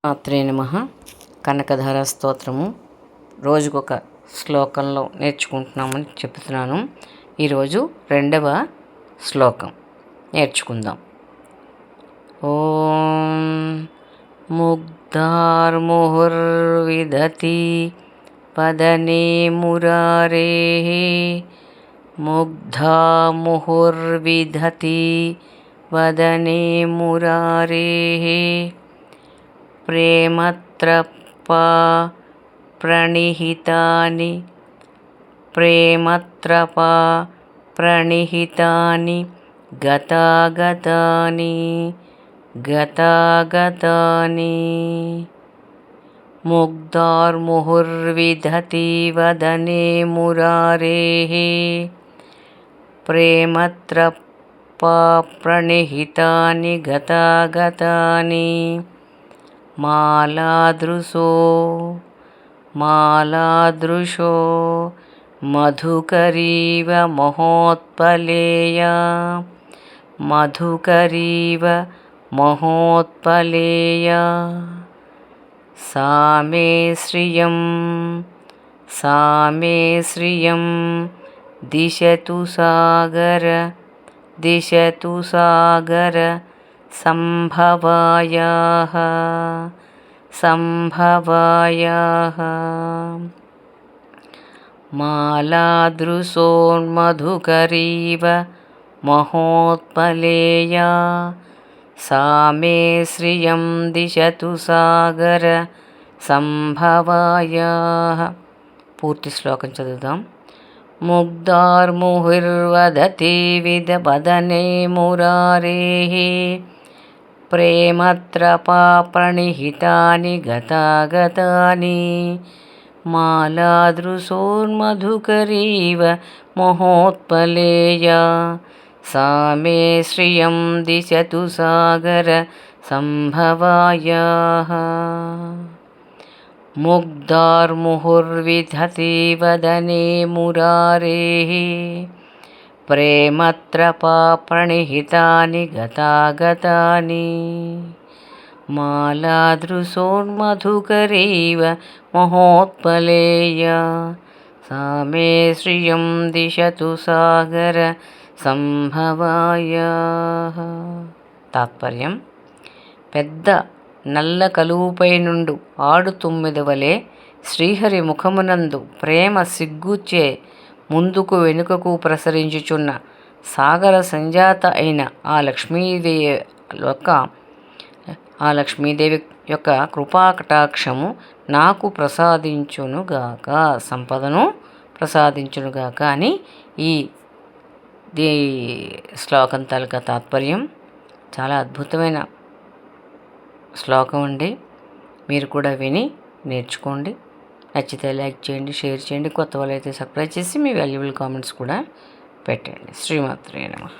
మాత్రే నమః. కనకధార స్తోత్రము రోజుకొక శ్లోకంలో నేర్చుకుంటున్నామని చెప్తున్నాను. ఈరోజు 2వ శ్లోకం నేర్చుకుందాం. ఓం ముగ్ధార్ముహుర్విదతి వదనే మురారేః ముగ్ధా ముహుర్విదతి వదనే మురారేః ప్రేమత్రపా ప్రణిహితాని గతాగతాని ముగ్ధార్ముహుర్విదతి వదనే మురారేః ప్రేమత్రపా ప్రణిహితాని గతాగతాని మాలాదృశో మధుకరీవ మహోత్పలేయ సామే శ్రియం దిశతు సాగర సంభవాయాః మాలాదృశోన్మధుకరీవ మహోత్పలేయ సామే శ్రియం దిశతు సాగర సంభవాయాః. పూర్తి శ్లోకం చదువుదాం. ముగ్ధార్ముహుర్వదతి వదనే మురారేః ప్రేమత్రపా ప్రణిహితాని గతాగతాని మాలాదృశోన్మధుకరీవ మహోత్పలేయ సామే శ్రియం దిశతు సాగర సంభవాయాః. ముగ్ధార్ముహుర్విదతి వదనే మురారేః ప్రేమత్రపా ప్రణిహితాని గతాగతాని మాలాదృశోన్మధుకరీవ మహోత్పలేయ సామే శ్రియం దిశతు సాగర సంభవాయాః. తాత్పర్యం: పెద్ద నల్ల కలువుపై నుండు ఆడు తుమ్మెద వలె శ్రీహరి ముఖమునందు ప్రేమ సిగ్గుచే ముందుకు వెనుకకు ప్రసరించుచున్న సాగర సంజాత అయిన ఆ లక్ష్మీదేవి యొక్క కృపాకటాక్షము నాకు ప్రసాదించునుగాక, సంపదను ప్రసాదించునుగాక అని ఈ శ్లోకం తాలూకా తాత్పర్యం. చాలా అద్భుతమైన శ్లోకం అండి. మీరు కూడా విని నేర్చుకోండి. నచ్చితే లైక్ చేయండి, షేర్ చేయండి. కొత్త వాళ్ళైతే సబ్స్క్రైబ్ చేసి మీ వాల్యుబుల్ కామెంట్స్ కూడా పెట్టండి. శ్రీమాత్రే నమః.